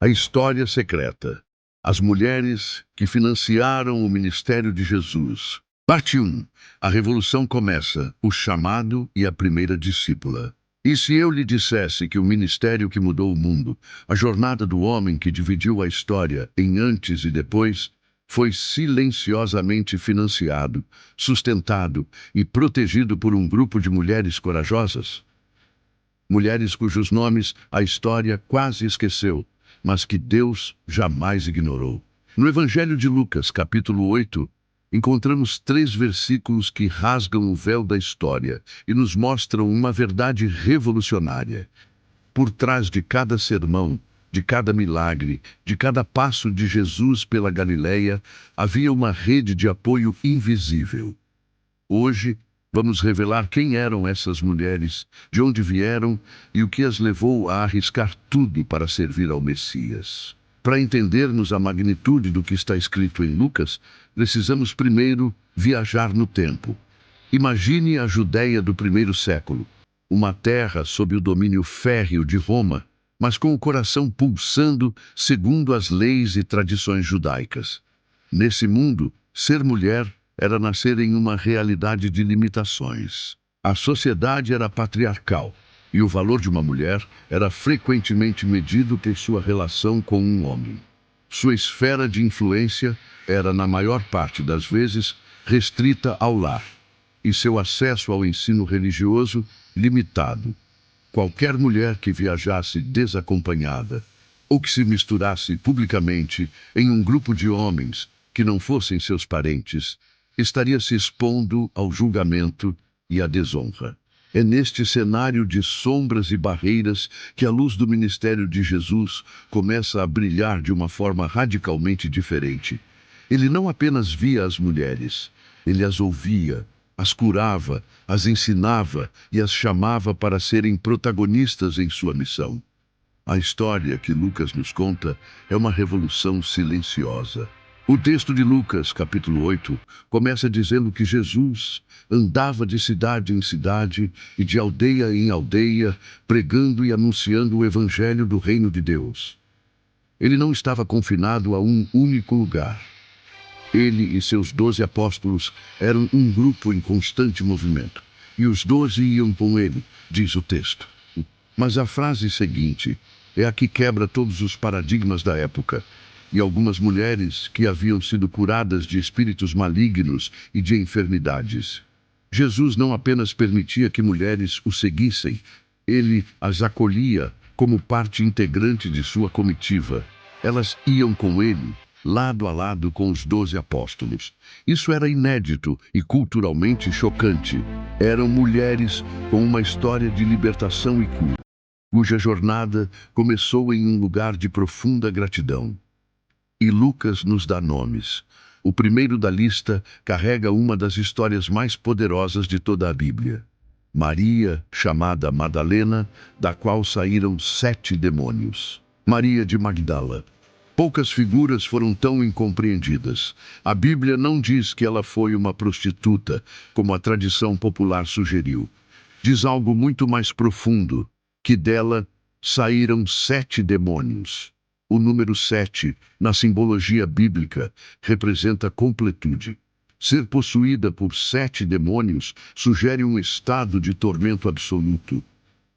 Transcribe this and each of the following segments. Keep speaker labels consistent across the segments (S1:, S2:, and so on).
S1: A história secreta. As mulheres que financiaram o ministério de Jesus. Parte 1. A revolução começa, o chamado e a primeira discípula. E se eu lhe dissesse que o ministério que mudou o mundo, a jornada do homem que dividiu a história em antes e depois, foi silenciosamente financiado, sustentado e protegido por um grupo de mulheres corajosas? Mulheres cujos nomes a história quase esqueceu, mas que Deus jamais ignorou. No Evangelho de Lucas, capítulo 8, encontramos 3 versículos que rasgam o véu da história e nos mostram uma verdade revolucionária. Por trás de cada sermão, de cada milagre, de cada passo de Jesus pela Galileia, havia uma rede de apoio invisível. Hoje, vamos revelar quem eram essas mulheres, de onde vieram e o que as levou a arriscar tudo para servir ao Messias. Para entendermos a magnitude do que está escrito em Lucas, precisamos primeiro viajar no tempo. Imagine a Judéia do primeiro século, uma terra sob o domínio férreo de Roma, mas com o coração pulsando segundo as leis e tradições judaicas. Nesse mundo, ser mulher era nascer em uma realidade de limitações. A sociedade era patriarcal, e o valor de uma mulher era frequentemente medido por sua relação com um homem. Sua esfera de influência era, na maior parte das vezes, restrita ao lar, e seu acesso ao ensino religioso limitado. Qualquer mulher que viajasse desacompanhada, ou que se misturasse publicamente em um grupo de homens que não fossem seus parentes, estaria se expondo ao julgamento e à desonra. É neste cenário de sombras e barreiras que a luz do ministério de Jesus começa a brilhar de uma forma radicalmente diferente. Ele não apenas via as mulheres, ele as ouvia, as curava, as ensinava e as chamava para serem protagonistas em sua missão. A história que Lucas nos conta é uma revolução silenciosa. O texto de Lucas, capítulo 8, começa dizendo que Jesus andava de cidade em cidade e de aldeia em aldeia, pregando e anunciando o evangelho do reino de Deus. Ele não estava confinado a um único lugar. Ele e seus 12 apóstolos eram um grupo em constante movimento, e os 12 iam com ele, diz o texto. Mas a frase seguinte é a que quebra todos os paradigmas da época. E algumas mulheres que haviam sido curadas de espíritos malignos e de enfermidades. Jesus não apenas permitia que mulheres o seguissem, ele as acolhia como parte integrante de sua comitiva. Elas iam com ele, lado a lado com os 12 apóstolos. Isso era inédito e culturalmente chocante. Eram mulheres com uma história de libertação e cura, cuja jornada começou em um lugar de profunda gratidão. E Lucas nos dá nomes. O primeiro da lista carrega uma das histórias mais poderosas de toda a Bíblia. Maria, chamada Madalena, da qual saíram 7 demônios. Maria de Magdala. Poucas figuras foram tão incompreendidas. A Bíblia não diz que ela foi uma prostituta, como a tradição popular sugeriu. Diz algo muito mais profundo, que dela saíram 7 demônios. O número 7, na simbologia bíblica, representa completude. Ser possuída por 7 demônios sugere um estado de tormento absoluto,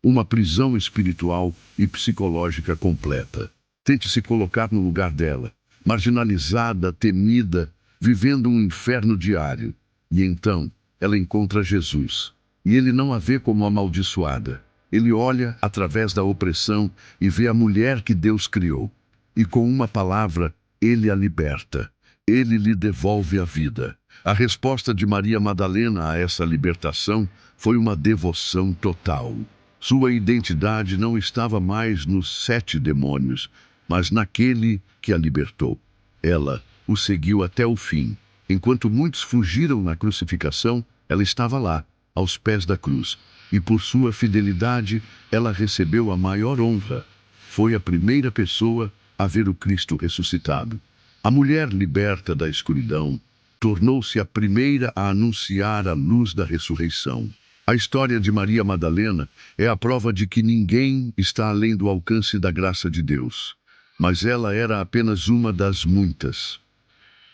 S1: uma prisão espiritual e psicológica completa. Tente se colocar no lugar dela, marginalizada, temida, vivendo um inferno diário. E então, ela encontra Jesus. E ele não a vê como amaldiçoada. Ele olha através da opressão e vê a mulher que Deus criou. E com uma palavra, ele a liberta. Ele lhe devolve a vida. A resposta de Maria Madalena a essa libertação foi uma devoção total. Sua identidade não estava mais nos 7 demônios, mas naquele que a libertou. Ela o seguiu até o fim. Enquanto muitos fugiram na crucificação, ela estava lá, aos pés da cruz. E por sua fidelidade, ela recebeu a maior honra. Foi a primeira pessoa a ver o Cristo ressuscitado. A mulher liberta da escuridão tornou-se a primeira a anunciar a luz da ressurreição. A história de Maria Madalena é a prova de que ninguém está além do alcance da graça de Deus. mas ela era apenas uma das muitas.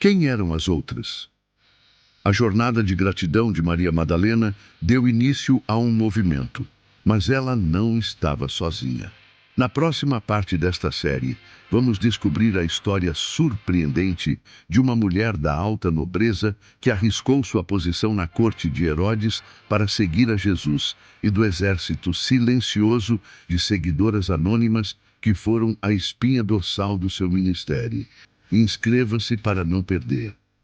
S1: Quem eram as outras? A jornada de gratidão de Maria Madalena deu início a um movimento, mas ela não estava sozinha. Na próxima parte desta série, vamos descobrir a história surpreendente de uma mulher da alta nobreza que arriscou sua posição na corte de Herodes para seguir a Jesus e do exército silencioso de seguidoras anônimas que foram a espinha dorsal do seu ministério. Inscreva-se para não perder.